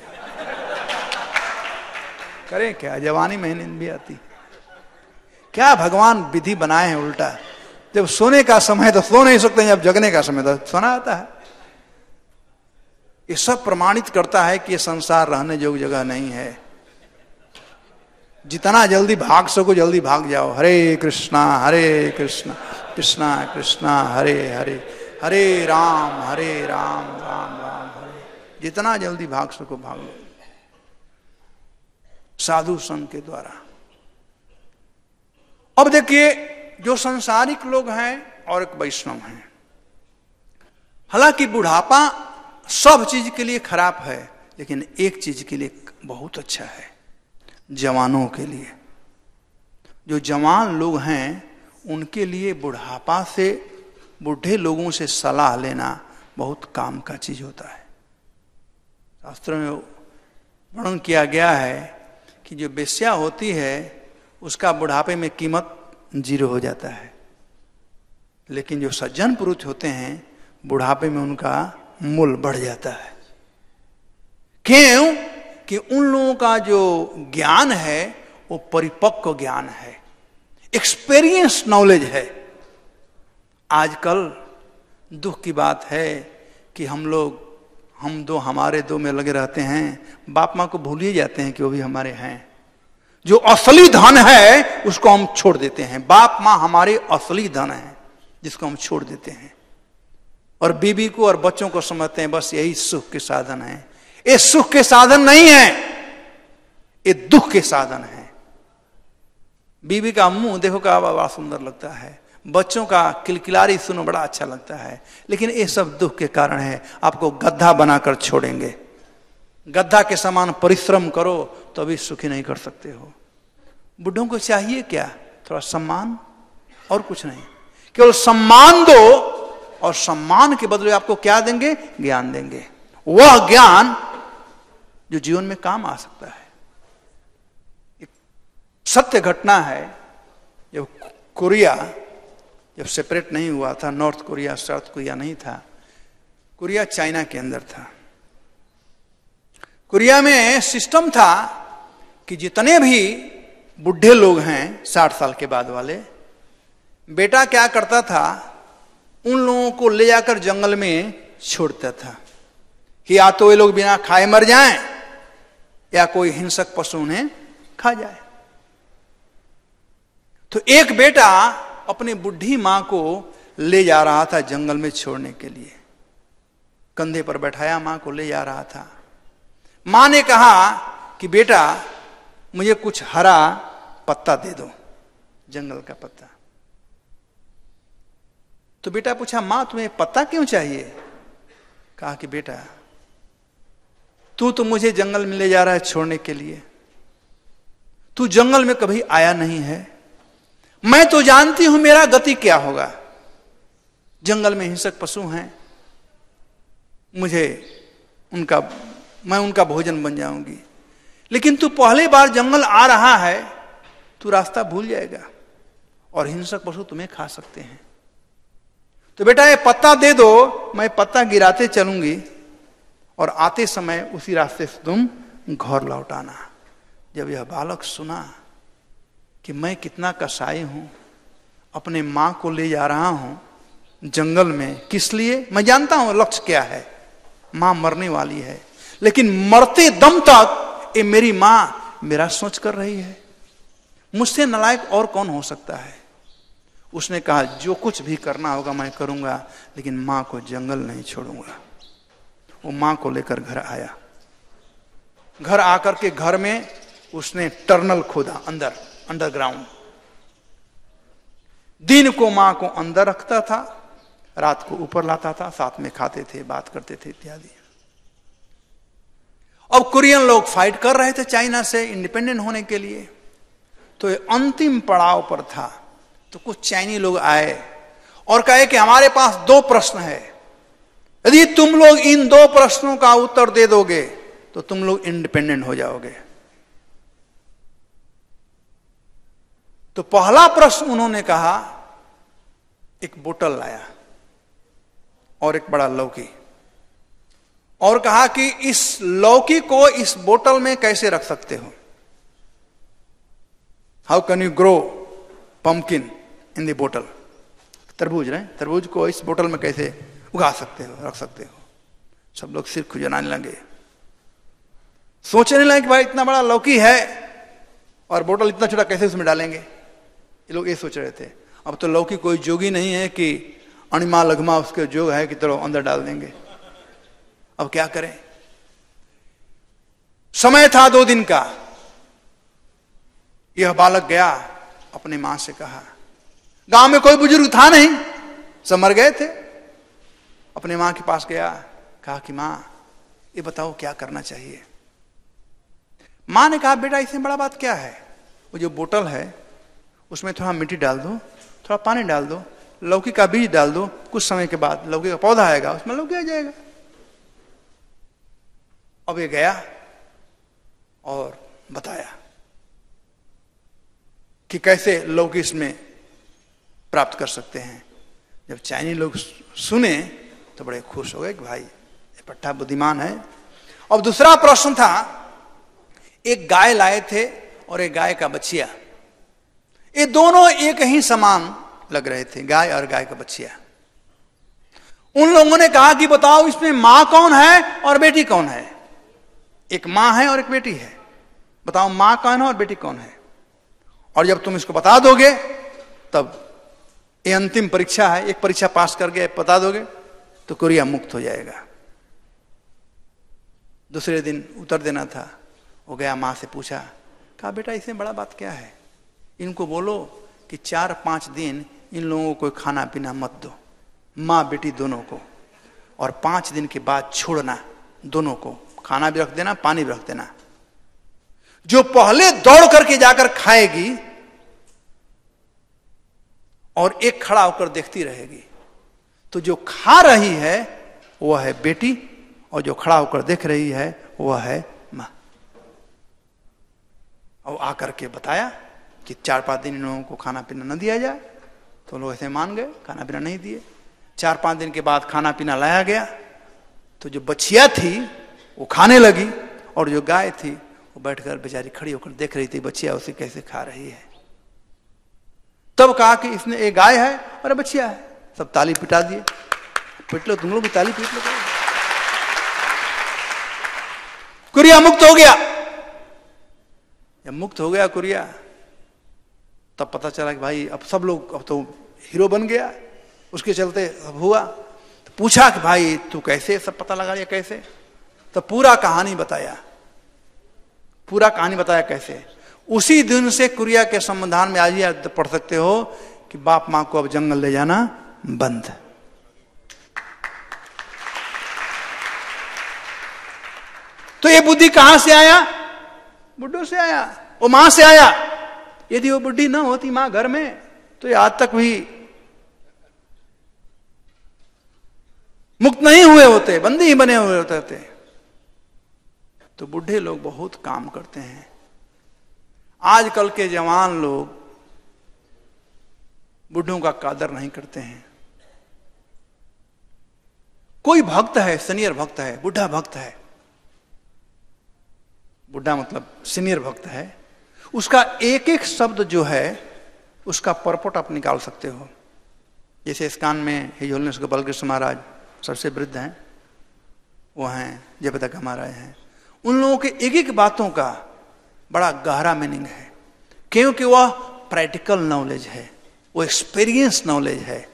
करें क्या, जवानी में नींद भी आती। क्या भगवान विधि बनाए हैं उल्टा, जब सोने का समय तो सो नहीं सकते, जब जगने का समय तो सोना आता है। ये सब प्रमाणित करता है कि ये संसार रहने योग्य जगह नहीं है। जितना जल्दी भाग सको जल्दी भाग जाओ। हरे कृष्णा कृष्णा कृष्णा हरे हरे, हरे राम राम राम हरे। जितना जल्दी भाग सको भाग लो, साधु संघ के द्वारा। अब देखिए, जो संसारिक लोग हैं और एक वैष्णव हैं, हालांकि बुढ़ापा सब चीज के लिए खराब है, लेकिन एक चीज के लिए बहुत अच्छा है, जवानों के लिए। जो जवान लोग हैं उनके लिए बुढ़ापा से, बूढ़े लोगों से सलाह लेना बहुत काम का चीज होता है। शास्त्रों में वर्णन किया गया है कि जो वेश्या होती है उसका बुढ़ापे में कीमत 0 हो जाता है, लेकिन जो सज्जन पुरुष होते हैं बुढ़ापे में उनका मूल्य बढ़ जाता है। क्यों? कि उन लोगों का जो ज्ञान है वो परिपक्व ज्ञान है, एक्सपीरियंस नॉलेज है। आजकल दुख की बात है कि हम दो हमारे दो में लगे रहते हैं, बाप माँ को भूल ही जाते हैं कि वो भी हमारे हैं। जो असली धन है उसको हम छोड़ देते हैं। बाप माँ हमारे असली धन है जिसको हम छोड़ देते हैं, और बीबी को और बच्चों को समझते हैं बस यही सुख के साधन है। ये सुख के साधन नहीं है, ये दुख के साधन है। बीबी का मुंह देखो का बड़ा सुंदर लगता है, बच्चों का किलकिलारी सुनो बड़ा अच्छा लगता है, लेकिन ये सब दुख के कारण है। आपको गधा बनाकर छोड़ेंगे। गधा के समान परिश्रम करो तो अभी सुखी नहीं कर सकते हो। बुढ़ों को चाहिए क्या? थोड़ा सम्मान, और कुछ नहीं। केवल सम्मान दो, और सम्मान के बदले आपको क्या देंगे? ज्ञान देंगे। वह ज्ञान जो जीवन में काम आ सकता है। एक सत्य घटना है, जब कोरिया जब सेपरेट नहीं हुआ था, नॉर्थ कोरिया साउथ कोरिया नहीं था, कोरिया चाइना के अंदर था। कोरिया में सिस्टम था कि जितने भी बुढ़े लोग हैं 60 साल के बाद वाले, बेटा क्या करता था, उन लोगों को ले जाकर जंगल में छोड़ता था कि या तो ये लोग बिना खाए मर जाएं या कोई हिंसक पशु उन्हें खा जाए। तो एक बेटा अपनी बुढ़ी मां को ले जा रहा था जंगल में छोड़ने के लिए, कंधे पर बैठाया मां को ले जा रहा था। मां ने कहा कि बेटा मुझे कुछ हरा पत्ता दे दो, जंगल का पत्ता। तो बेटा पूछा मां तुम्हें पत्ता क्यों चाहिए? कहा कि बेटा तू तो मुझे जंगल में ले जा रहा है छोड़ने के लिए, तू जंगल में कभी आया नहीं है, मैं तो जानती हूं मेरा गति क्या होगा। जंगल में हिंसक पशु हैं, मैं उनका भोजन बन जाऊंगी, लेकिन तू पहली बार जंगल आ रहा है, तू रास्ता भूल जाएगा और हिंसक पशु तुम्हें खा सकते हैं। तो बेटा ये पत्ता दे दो, मैं पत्ता गिराते चलूंगी और आते समय उसी रास्ते से तुम घर लौट आना। जब यह बालक सुना कि मैं कितना कसाई हूं, अपने मां को ले जा रहा हूं जंगल में, किस लिए? मैं जानता हूं लक्ष्य क्या है, मां मरने वाली है, लेकिन मरते दम तक ये मेरी मां मेरा सोच कर रही है, मुझसे नालायक और कौन हो सकता है। उसने कहा जो कुछ भी करना होगा मैं करूंगा, लेकिन मां को जंगल नहीं छोड़ूंगा। वो मां को लेकर घर आया। घर आकर के घर में उसने टनल खोदा, अंदर, अंडरग्राउंड। दिन को मां को अंदर रखता था, रात को ऊपर लाता था, साथ में खाते थे, बात करते थे इत्यादि। अब कोरियन लोग फाइट कर रहे थे चाइना से इंडिपेंडेंट होने के लिए, तो ये अंतिम पड़ाव पर था। तो कुछ चाइनी लोग आए और कहे कि हमारे पास 2 प्रश्न है, यदि तुम लोग इन 2 प्रश्नों का उत्तर दे दोगे तो तुम लोग इंडिपेंडेंट हो जाओगे। तो पहला प्रश्न उन्होंने कहा, एक बोतल लाया और एक बड़ा लौकी, और कहा कि इस लौकी को इस बोतल में कैसे रख सकते हो? How can you grow pumpkin in the बोतल? तरबूज रहे, तरबूज को इस बोतल में कैसे उगा सकते हो, रख सकते हो? सब लोग सिर खुजलाने लगे, सोचने लगे कि भाई इतना बड़ा लौकी है और बोतल इतना छोटा, कैसे उसमें डालेंगे? ये लोग ये सोच रहे थे। अब तो लौकी कोई जोगी नहीं है कि अणिमा लघमा उसके जोग है कि चलो अंदर डाल देंगे। अब क्या करें? समय था 2 दिन का। यह बालक गया, अपने मां से कहा, गांव में कोई बुजुर्ग था नहीं, सब मर गए थे। अपने मां के पास गया, कहा कि मां ये बताओ क्या करना चाहिए? मां ने कहा बेटा इसमें बड़ा बात क्या है, वो जो बोतल है उसमें थोड़ा मिट्टी डाल दो, थोड़ा पानी डाल दो, लौकी का बीज डाल दो, कुछ समय के बाद लौकी का पौधा आएगा, उसमें लौकी आ जाएगा। अब ये गया और बताया कि कैसे लौकी इसमें प्राप्त कर सकते हैं। जब चाइनीज लोग सुने तो बड़े खुश हो गए कि भाई ये पट्टा बुद्धिमान है। अब दूसरा प्रश्न था, एक गाय लाए थे और एक गाय का बच्चिया, ये दोनों एक ही समान लग रहे थे, गाय और गाय का बच्चिया। उन लोगों ने कहा कि बताओ इसमें मां कौन है और बेटी कौन है? एक मां है और एक बेटी है, बताओ मां कौन है और बेटी कौन है? और जब तुम इसको बता दोगे तब ये अंतिम परीक्षा है, एक परीक्षा पास कर गए बता दोगे तो कोरिया मुक्त हो जाएगा। दूसरे दिन उत्तर देना था, वो गया मां से पूछा, कहा बेटा इसमें बड़ा बात क्या है? इनको बोलो कि 4-5 दिन इन लोगों को खाना पीना मत दो, मां बेटी दोनों को, और 5 दिन के बाद छोड़ना दोनों को, खाना भी रख देना, पानी भी रख देना। जो पहले दौड़ करके जाकर खाएगी और एक खड़ा होकर देखती रहेगी, तो जो खा रही है वह है बेटी और जो खड़ा होकर देख रही है वह है मां। और आकर के बताया कि 4-5 दिन इन लोगों को खाना पीना न दिया जाए, तो लोग ऐसे मान गए, खाना पीना नहीं दिए। 4-5 दिन के बाद खाना पीना लाया गया, तो जो बच्चिया थी वो खाने लगी और जो गाय थी वो बैठकर बेचारी खड़ी होकर देख रही थी बच्चिया उसे कैसे खा रही है। तब कहा कि इसने एक गाय है और बच्चिया है। सब ताली पिटा दिए, पिट लो तुम लोग भी ताली पीट लो। कुरिया मुक्त हो गया। जब मुक्त हो गया कुरिया, तब पता चला कि भाई अब सब लोग, अब तो हीरो बन गया। उसके चलते अब हुआ, तो पूछा कि भाई तू कैसे सब पता लगा लिया, कैसे? तो पूरा कहानी बताया, पूरा कहानी बताया कैसे। उसी दिन से कुरिया के संविधान में आज ही पढ़ सकते हो कि बाप मां को अब जंगल ले जाना बंद। तो ये बुद्धि कहां से आया? बुड्ढों से आया, वो मां से आया। यदि वो बुढ़ी ना होती मां घर में, तो ये आज तक भी मुक्त नहीं हुए होते, बंदी ही बने हुए होते थे। तो बूढ़े लोग बहुत काम करते हैं। आजकल के जवान लोग बूढ़ों का कदर नहीं करते हैं। कोई भक्त है, सीनियर भक्त है, बुढ़ा भक्त है, बुढ़ा मतलब सीनियर भक्त है, उसका एक एक शब्द जो है उसका परपोट आप निकाल सकते हो। जैसे इस्कान में हिज होलिनेस गोपाल कृष्ण महाराज सबसे वृद्ध हैं, वो हैं जयप्रदा महाराज हैं। उन लोगों के एक एक बातों का बड़ा गहरा मीनिंग है, क्योंकि वह प्रैक्टिकल नॉलेज है, वो एक्सपीरियंस नॉलेज है।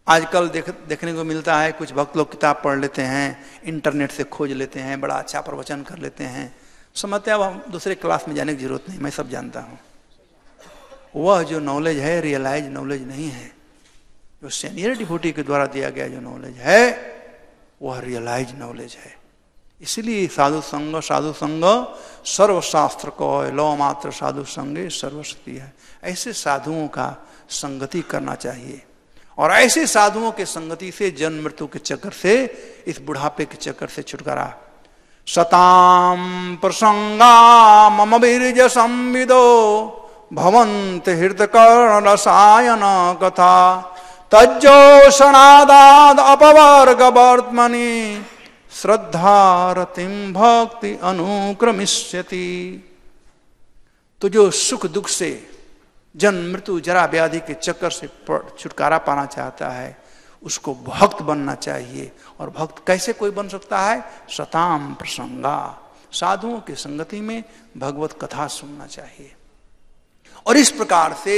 आजकल देखने को मिलता है, कुछ भक्त लोग किताब पढ़ लेते हैं, इंटरनेट से खोज लेते हैं, बड़ा अच्छा प्रवचन कर लेते हैं, समझते हैं अब हम दूसरे क्लास में जाने की जरूरत नहीं, मैं सब जानता हूँ। वह जो नॉलेज है रियलाइज नॉलेज नहीं है। जो सीनियर डिवोटी के द्वारा दिया गया जो नॉलेज है वह रियलाइज नॉलेज है। इसलिए साधु संग सर्वशास्त्र को लो मात्र साधु संगे सर्वशक्ति है। ऐसे साधुओं का संगति करना चाहिए, और ऐसे साधुओं के संगति से जन्म मृत्यु के चक्कर से, इस बुढ़ापे के चक्कर से छुटकारा। सताम प्रसंगा मम बीरज संविदो भवन्त हृदकर्ण रसायन कथा तज्जोषणादाद अपवर्ग वर्त्मनि श्रद्धा रतिम भक्ति अनुक्रमिष्यति। तो जो सुख दुख से, जन्म मृत्यु जरा व्याधि के चक्कर से छुटकारा पाना चाहता है, उसको भक्त बनना चाहिए। और भक्त कैसे कोई बन सकता है? सताम प्रसंगा, साधुओं की संगति में भगवत कथा सुनना चाहिए। और इस प्रकार से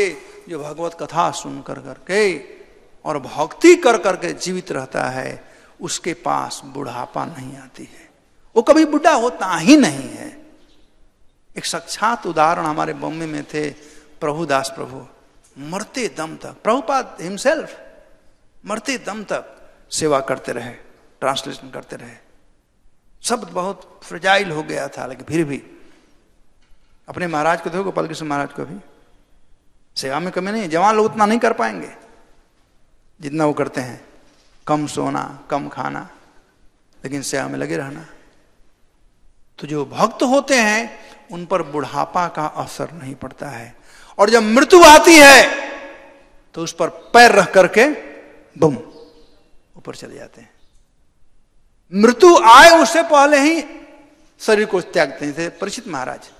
जो भगवत कथा सुन कर करके और भक्ति कर करके जीवित रहता है, उसके पास बुढ़ापा नहीं आती है, वो कभी बुढ़ा होता ही नहीं है। एक साक्षात उदाहरण हमारे बॉम्बे में थे, प्रभुदास प्रभु, मरते दम तक, प्रभुपाद हिमसेल्फ मरते दम तक सेवा करते रहे, ट्रांसलेशन करते रहे। शब्द बहुत फ्रेजाइल हो गया था, लेकिन फिर भी अपने महाराज को देखो, गोपाल कृष्ण महाराज को भी सेवा में कमी नहीं है। जवान लोग उतना नहीं कर पाएंगे जितना वो करते हैं, कम सोना, कम खाना, लेकिन सेवा में लगे रहना। तो जो भक्त होते हैं उन पर बुढ़ापा का असर नहीं पड़ता है, और जब मृत्यु आती है तो उस पर पैर रख करके बुम ऊपर चले जाते हैं। मृत्यु आए उससे पहले ही शरीर को त्यागते थे परीक्षित महाराज।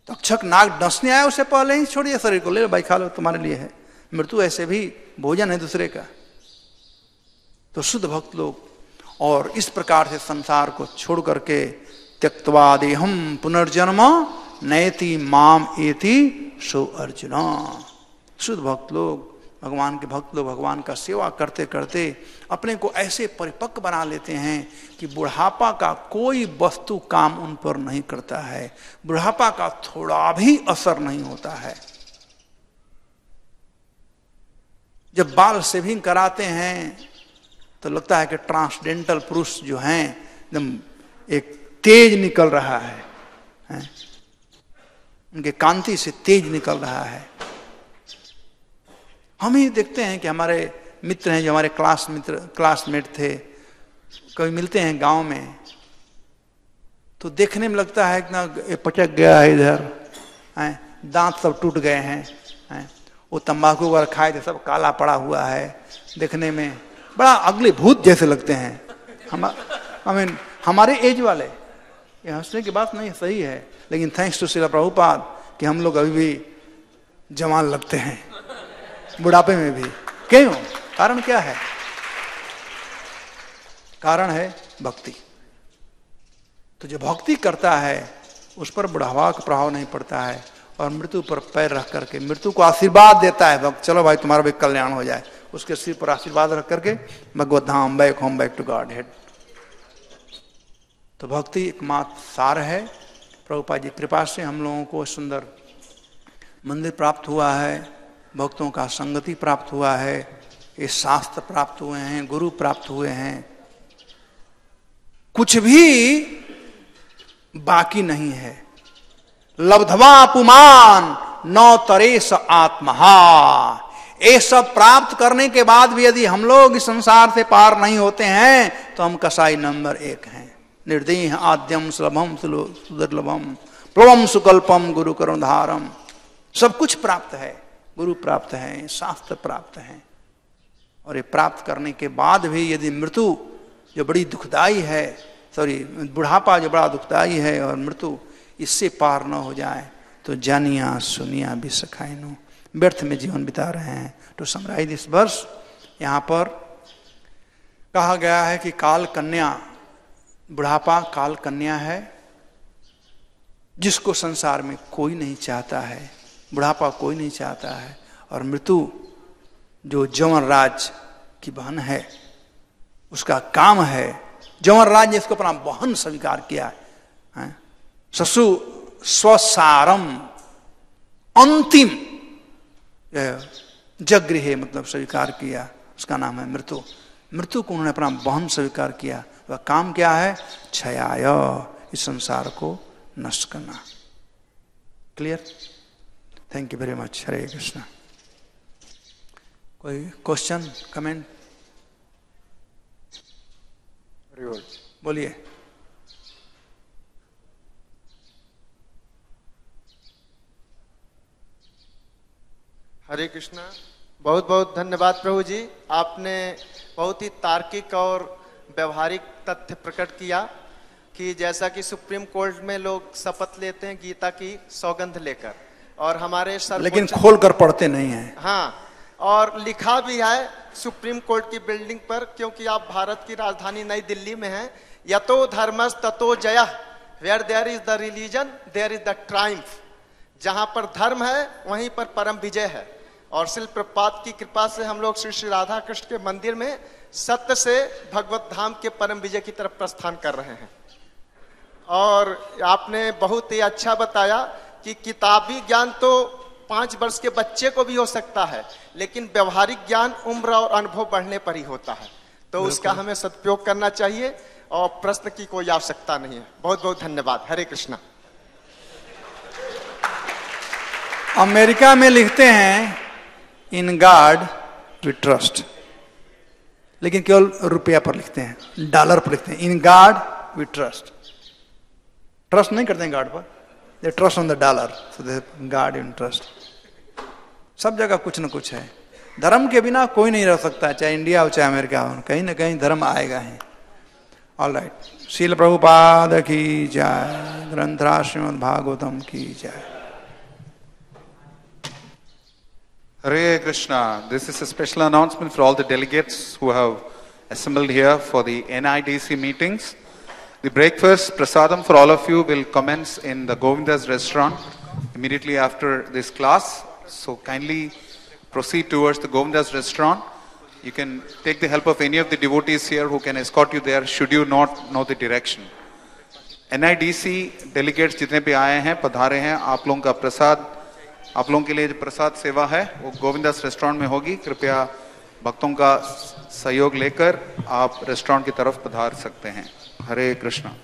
तक्षक नाग डसने आया उससे पहले ही छोड़िए शरीर को, ले लो भाई, खा लो, तुम्हारे लिए है। मृत्यु ऐसे भी भोजन है दूसरे का। तो शुद्ध भक्त लोग और इस प्रकार से संसार को छोड़ करके त्यक्त्वा देहम पुनर्जन्म नयति माम एति सो अर्जुना। शुद्ध भक्त लोग, भगवान के भक्त लोग भगवान का सेवा करते करते अपने को ऐसे परिपक्व बना लेते हैं कि बुढ़ापा का कोई वस्तु काम उन पर नहीं करता है, बुढ़ापा का थोड़ा भी असर नहीं होता है। जब बाल शेविंग कराते हैं तो लगता है कि ट्रांसडेंटल पुरुष जो हैं एकदम एक तेज निकल रहा है, उनके कांति से तेज निकल रहा है। हम ही देखते हैं कि हमारे मित्र हैं, जो हमारे क्लासमेट थे, कभी मिलते हैं गांव में तो देखने में लगता है इतना पचक गया है, इधर दांत सब टूट गए हैं, वो तंबाकू वगैरह खाए थे, सब काला पड़ा हुआ है, देखने में बड़ा अगले भूत जैसे लगते हैं। हमारे एज वाले, ये हंसने की बात नहीं, सही है, लेकिन थैंक्स टू श्रील प्रभुपाद कि हम लोग अभी भी जवान लगते हैं बुढ़ापे में भी। क्यों? कारण क्या है? कारण है भक्ति। तो जो भक्ति करता है उस पर बुढ़ावा का प्रभाव नहीं पड़ता है, और मृत्यु पर पैर रख करके मृत्यु को आशीर्वाद देता है भक्त, चलो भाई तुम्हारा भी कल्याण हो जाए, उसके सिर पर आशीर्वाद रख करके भगवत धाम, back home, back to godhead. तो भक्ति एकमात्र सार है। प्रभुपाद जी कृपा से हम लोगों को सुंदर मंदिर प्राप्त हुआ है, भक्तों का संगति प्राप्त हुआ है, ये शास्त्र प्राप्त हुए हैं, गुरु प्राप्त हुए हैं, कुछ भी बाकी नहीं है। लब्ध्वा पुमान नौ तरेस आत्महा। ये सब प्राप्त करने के बाद भी यदि हम लोग इस संसार से पार नहीं होते हैं तो हम कसाई नंबर 1 हैं। निर्देह आद्यम सुलभम सुदुर्लभम प्लवम सुकल्पम गुरु करुणाधारम। सब कुछ प्राप्त है, गुरु प्राप्त है, शास्त्र प्राप्त है, और ये प्राप्त करने के बाद भी यदि मृत्यु जो बड़ी दुखदाई है, बुढ़ापा जो बड़ा दुखदाई है, और मृत्यु इससे पार न हो जाए तो जानिया सुनिया भी सखाइनो, व्यर्थ में जीवन बिता रहे हैं। टू समराइज दिस वर्स, यहाँ पर कहा गया है कि काल कन्या, बुढ़ापा काल कन्या है जिसको संसार में कोई नहीं चाहता है, बुढ़ापा कोई नहीं चाहता है। और मृत्यु जो जौवन राज की बहन है, उसका काम है, जौवन राज ने इसको अपना बहन स्वीकार किया है। ससु स्वसारम अंतिम जगृहे मतलब स्वीकार किया, उसका नाम है मृत्यु। मृत्यु को उन्होंने अपना बहन स्वीकार किया। वह काम क्या है? क्षयाय, इस संसार को नष्ट करना। Clear? Thank you very much. Hare Krishna. कोई क्वेश्चन, कमेंट? बोलिए। हरे कृष्णा। बहुत बहुत धन्यवाद प्रभु जी, आपने बहुत ही तार्किक और व्यवहारिक तथ्य प्रकट किया कि जैसा कि सुप्रीम कोर्ट में लोग शपथ लेते हैं गीता की सौगंध लेकर, और हमारे लेकिन खोल कर पढ़ते नहीं हैं। हाँ, और लिखा भी है सुप्रीम कोर्ट की बिल्डिंग पर, क्योंकि आप भारत की राजधानी नई दिल्ली में हैं। यतो धर्मस् ततो जयः, where there is the religion there is the triumph. जहां पर धर्म है वहीं पर परम विजय है। और शिल प्रपात की कृपा से हम लोग श्री श्री राधा कृष्ण के मंदिर में सत्य से भगवत धाम के परम विजय की तरफ प्रस्थान कर रहे हैं। और आपने बहुत ही अच्छा बताया कि किताबी ज्ञान तो 5 वर्ष के बच्चे को भी हो सकता है, लेकिन व्यवहारिक ज्ञान उम्र और अनुभव बढ़ने पर ही होता है। तो उसका हमें सदुपयोग करना चाहिए और प्रश्न की कोई आवश्यकता नहीं है। बहुत बहुत धन्यवाद। हरे कृष्णा। अमेरिका में लिखते हैं इन गॉड वी ट्रस्ट, लेकिन केवल रुपया पर लिखते हैं, डॉलर पर लिखते हैं in God we trust. Trust नहीं करते हैं गॉड पर, they trust on the dollar, so they God in trust. सब जगह कुछ न कुछ है। धर्म के बिना कोई नहीं रह सकता, चाहे इंडिया हो चाहे अमेरिका हो, कहीं ना कहीं धर्म आएगा ही। All right. श्रील प्रभुपाद की जय, ग्रंथराज श्रीमद् भागवतम की जय। Hare Krishna. This is a special announcement for all the delegates who have assembled here for the NIDC meetings. The breakfast prasadam for all of you will commence in the Govinda's restaurant immediately after this class. So kindly proceed towards the Govinda's restaurant. You can take the help of any of the devotees here who can escort you there should you not know the direction. NIDC delegates जितने भी आए हैं, पधारे हैं, आप लोगों का प्रसाद, आप लोगों के लिए जो प्रसाद सेवा है वो गोविंदास रेस्टोरेंट में होगी। कृपया भक्तों का सहयोग लेकर आप रेस्टोरेंट की तरफ पधार सकते हैं। हरे कृष्णा।